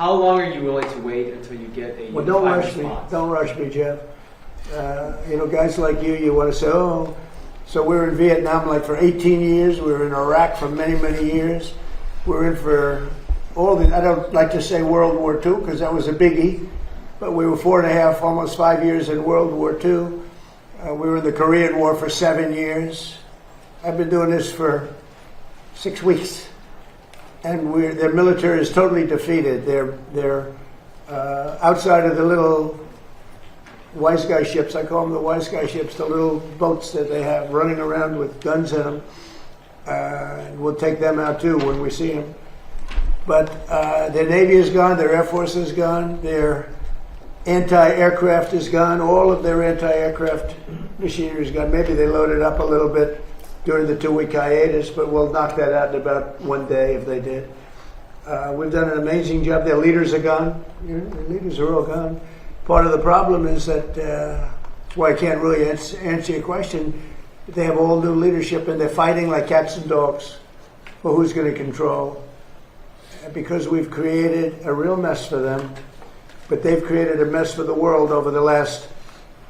How long are you willing to wait until you get a Well, don't unified rush me. response? Don't rush me, Jeff. Guys like you want to say, oh, so we were in Vietnam like for 18 years. We were in Iraq for many, many years. We're in for I don't like to say World War II because that was a biggie, but we were 4.5, almost 5 years in World War II. We were in the Korean War for 7 years. I've been doing this for 6 weeks. And their military is totally defeated. They're outside of the little wise guy ships. I call them the wise guy ships, the little boats that they have running around with guns in them. We'll take them out too when we see them. But their Navy is gone, their Air Force is gone, their anti-aircraft is gone, all of their anti-aircraft machinery is gone. Maybe they loaded up a little bit during the 2-week hiatus, but we'll knock that out in about 1 day if they did. We've done an amazing job. Their leaders are gone. Their leaders are all gone. Part of the problem is that, that's why I can't really answer your question. They have all new leadership and they're fighting like cats and dogs for who's going to control. Because we've created a real mess for them, but they've created a mess for the world over the last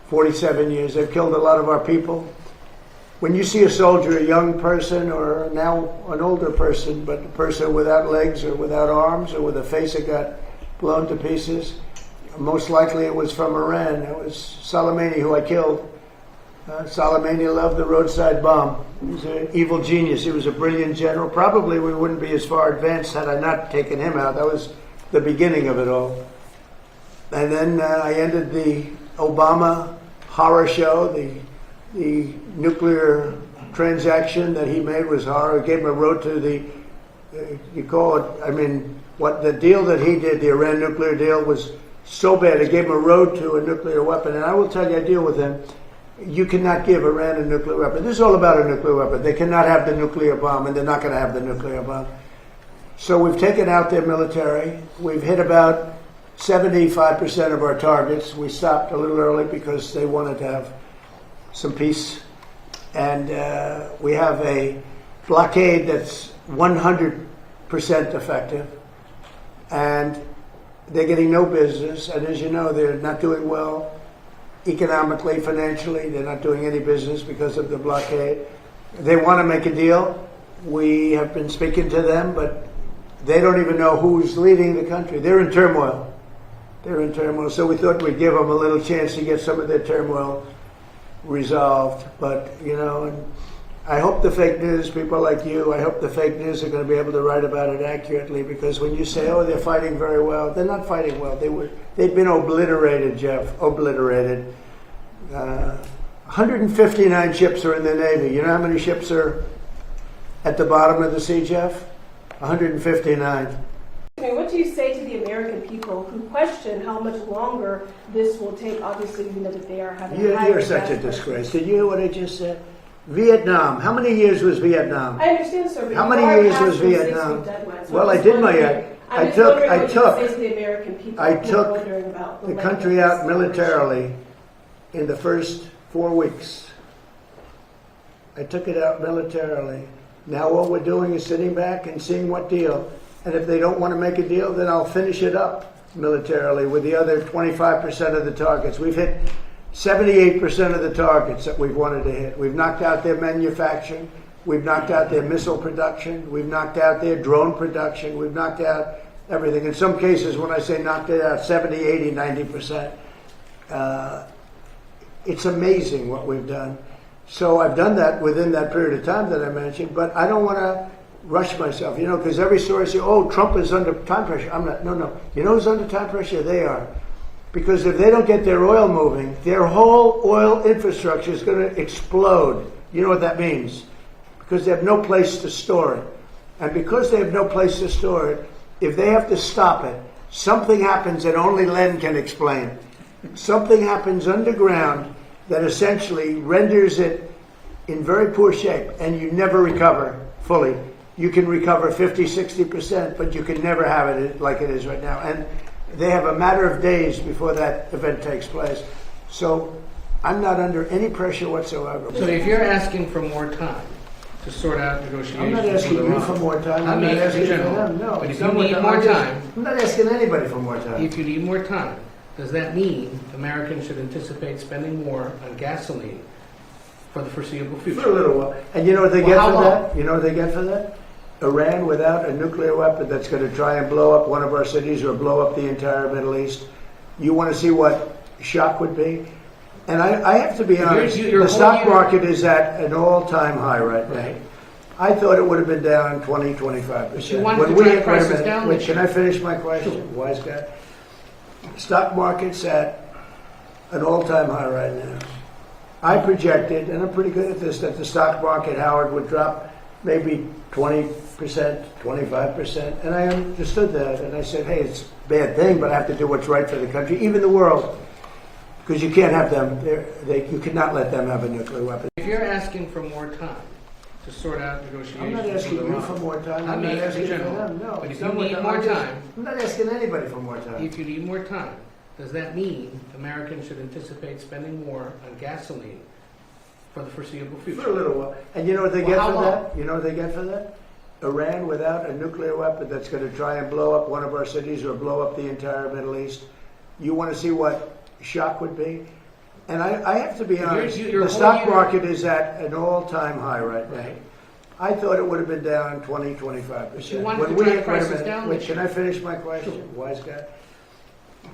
47 years. They've killed a lot of our people. When you see a soldier, a young person, or now an older person, but a person without legs or without arms or with a face that got blown to pieces, most likely it was from Iran. It was Soleimani who I killed. Soleimani loved the roadside bomb. He was an evil genius. He was a brilliant general. Probably we wouldn't be as far advanced had I not taken him out. That was the beginning of it all. And then I ended the Obama horror show. The nuclear transaction that he made was horror. I gave him a road to the, what the deal that he did, the Iran nuclear deal, was so bad. It gave him a road to a nuclear weapon. And I will tell you, I deal with him. You cannot give Iran a nuclear weapon. This is all about a nuclear weapon. They cannot have the nuclear bomb, and they're not going to have the nuclear bomb. So we've taken out their military. We've hit about 75% of our targets. We stopped a little early because they wanted to have some peace. And we have a blockade that's 100% effective. And they're getting no business. And as you know, they're not doing well economically, financially. They're not doing any business because of the blockade. They want to make a deal. We have been speaking to them, but they don't even know who's leading the country. They're in turmoil. They're in turmoil. So we thought we'd give them a little chance to get some of their turmoil resolved. But, and I hope the fake news, people like you, I hope the fake news are going to be able to write about it accurately, because when you say, oh, they're fighting very well, they're not fighting well. They've been obliterated, Jeff, obliterated. 159 ships are in the Navy. You know how many ships are at the bottom of the sea, Jeff? 159. What do you say to the American people who question how much longer this will take? Obviously, we know that they are having. You're such a disgrace. Did you hear what I just said? Vietnam. How many years was Vietnam? I understand, sir. But how many years was Vietnam? Well, I did my. I took the country out militarily in the first 4 weeks. I took it out militarily. Now all we're doing is sitting back and seeing what deal. And if they don't want to make a deal, then I'll finish it up militarily with the other 25% of the targets. We've hit 78% of the targets that we've wanted to hit. We've knocked out their manufacturing. We've knocked out their missile production. We've knocked out their drone production. We've knocked out everything. In some cases, when I say knocked it out, 70, 80, 90%. It's amazing what we've done. So I've done that within that period of time that I mentioned, but I don't want to rush myself, because every story says, oh, Trump is under time pressure. I'm not. No. You know who's under time pressure? They are. Because if they don't get their oil moving, their whole oil infrastructure is going to explode. You know what that means? Because they have no place to store it. And because they have no place to store it, if they have to stop it, something happens that only Len can explain. Something happens underground that essentially renders it in very poor shape, and you never recover fully. You can recover 50, 60%, but you can never have it like it is right now. And they have a matter of days before that event takes place. So I'm not under any pressure whatsoever. So if you're asking for more time to sort out negotiations. I'm not asking with you Iran. for more time. I I'm mean, not asking in for general. them. No, But if it's you not need what- more I'm just- time, I'm not asking anybody for more time. if you need more time, does that mean Americans should anticipate spending more on gasoline for the foreseeable future? For a little while. And you know what they Well, get how for long? that? You know what they get for that? Iran without a nuclear weapon that's going to try and blow up one of our cities or blow up the entire Middle East. You want to see what shock would be? And I have to be honest, your the whole stock year- market is at an all-time high right now. Right. I thought it would have been down 20, 25%. But you wanted to drive prices down Wait, this can year. I finish my question, wise guy? Stock market's at an all-time high right now. I projected, and I'm pretty good at this, that the stock market, Howard, would drop maybe 20%, 25%, and I understood that, and I said, hey, it's a bad thing, but I have to do what's right for the country, even the world, because you can't have them, you cannot let them have a nuclear weapon. If you're asking for more time to sort out negotiations I'm not asking with you Iran, for more time. I I'm mean, not asking in for general. them. No, But if it's you not what need I'm more just- time, I'm not asking anybody for more time. if you need more time, does that mean Americans should anticipate spending more on gasoline for the foreseeable future? For a little while. And you know what they Well, get how for long? that? You know what they get for that? Iran without a nuclear weapon that's going to try and blow up one of our cities or blow up the entire Middle East. You want to see what shock would be? And I have to be honest, your the whole stock year- market is at an all-time high right now. Right. I thought it would have been down 20, 25%. But you wanted to drive prices down Wait, this can year. I finish my question, wise guy?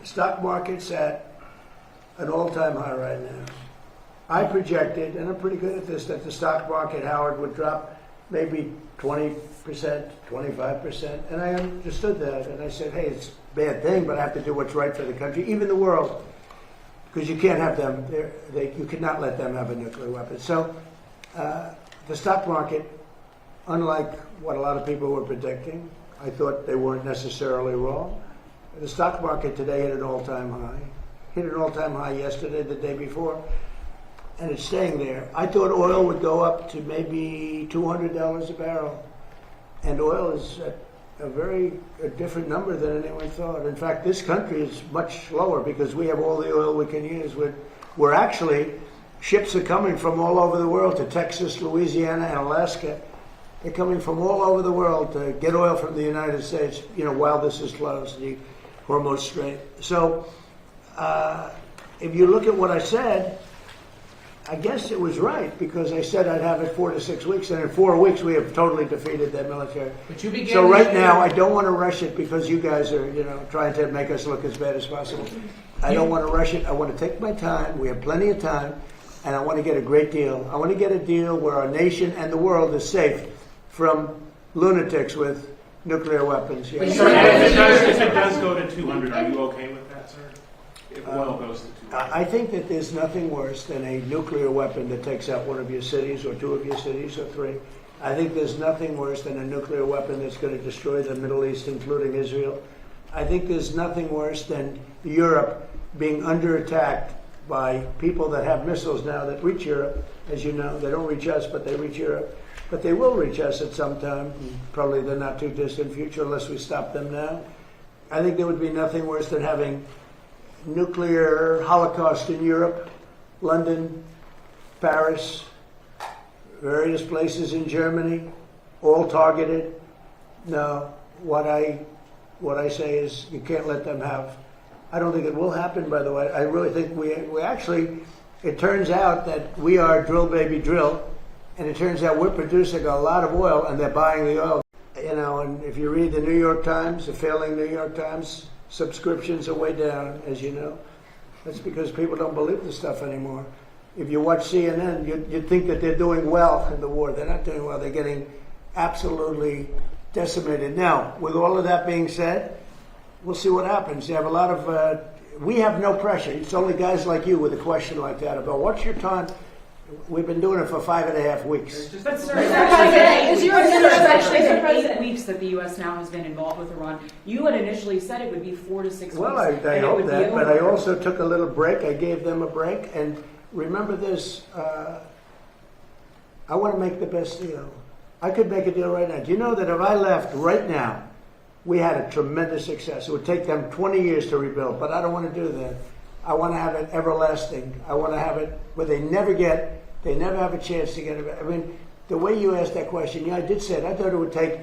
Stock market's at an all-time high right now. I projected, and I'm pretty good at this, that the stock market, Howard, would drop maybe 20%, 25%, and I understood that, and I said, hey, it's a bad thing, but I have to do what's right for the country, even the world, because you can't have them, you cannot let them have a nuclear weapon. So the stock market, unlike what a lot of people were predicting, I thought they weren't necessarily wrong. The stock market today hit an all-time high. Hit an all-time high yesterday, the day before, and it's staying there. I thought oil would go up to maybe $200 a barrel, and oil is at a different number than anyone thought. In fact, this country is much lower because we have all the oil we can use. We're actually, ships are coming from all over the world to Texas, Louisiana, and Alaska. They're coming from all over the world to get oil from the United States, while this is closed, the Hormuz Strait. So if you look at what I said, I guess it was right, because I said I'd have it 4 to 6 weeks, and in 4 weeks we have totally defeated that military. But you began So this right year- now, I don't want to rush it because you guys are, trying to make us look as bad as possible. I don't want to rush it. I want to take my time. We have plenty of time, and I want to get a great deal. I want to get a deal where our nation and the world is safe from lunatics with nuclear weapons. But Sir, if it does go to 200, are you okay with that, sir? If oil goes to 200? I think that there's nothing worse than a nuclear weapon that takes out one of your cities or 2 of your cities or 3. I think there's nothing worse than a nuclear weapon that's going to destroy the Middle East, including Israel. I think there's nothing worse than Europe being under attack by people that have missiles now that reach Europe. As you know, they don't reach us, but they reach Europe. But they will reach us at some time, probably the not too distant future, unless we stop them now. I think there would be nothing worse than having nuclear holocaust in Europe, London, Paris, various places in Germany, all targeted. No, what I say is you can't let them have. I don't think it will happen, by the way. I really think we actually, it turns out that we are drill baby drill, and it turns out we're producing a lot of oil and they're buying the oil. And if you read the New York Times, the failing New York Times, subscriptions are way down, as you know. That's because people don't believe this stuff anymore. If you watch CNN, you'd think that they're doing well in the war. They're not doing well. They're getting absolutely decimated. Now, with all of that being said, we'll see what happens. You have a lot of, we have no pressure. It's only guys like you with a question like that about what's your time. We've been doing it for 5.5 weeks. But sir, Is your especially Mr. the President. 8 weeks that the U.S. now has been involved with Iran, you had initially said it would be 4 to 6 Well, weeks. I and it hope would be that, but I over. also took a little break. I gave them a break. And remember this, I want to make the best deal. I could make a deal right now. Do you know that if I left right now, we had a tremendous success. It would take them 20 years to rebuild, but I don't want to do that. I want to have it everlasting. I want to have it where they never have a chance to get it. I mean, the way you asked that question, yeah, I did say it. I thought it would take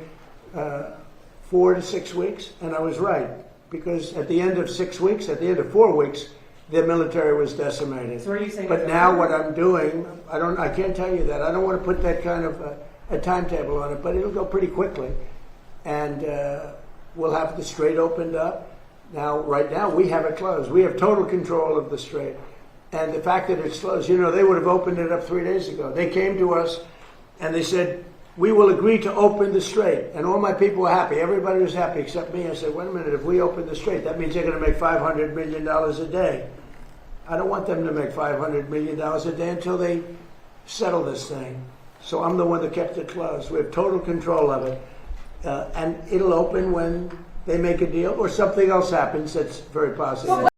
4 to 6 weeks, and I was right. Because at the end of 6 weeks, at the end of 4 weeks, their military was decimated. So are you saying? But now what I'm doing, I can't tell you that. I don't want to put that kind of a timetable on it, but it'll go pretty quickly. And we'll have the strait opened up. Now, right now, we have it closed. We have total control of the strait. And the fact that it's closed, you know, they would have opened it up 3 days ago. They came to us and they said, we will agree to open the strait. And all my people were happy. Everybody was happy except me. I said, wait a minute, if we open the strait, that means they're going to make $500 million a day. I don't want them to make $500 million a day until they settle this thing. So I'm the one that kept it closed. We have total control of it. And it'll open when they make a deal or something else happens that's very positive.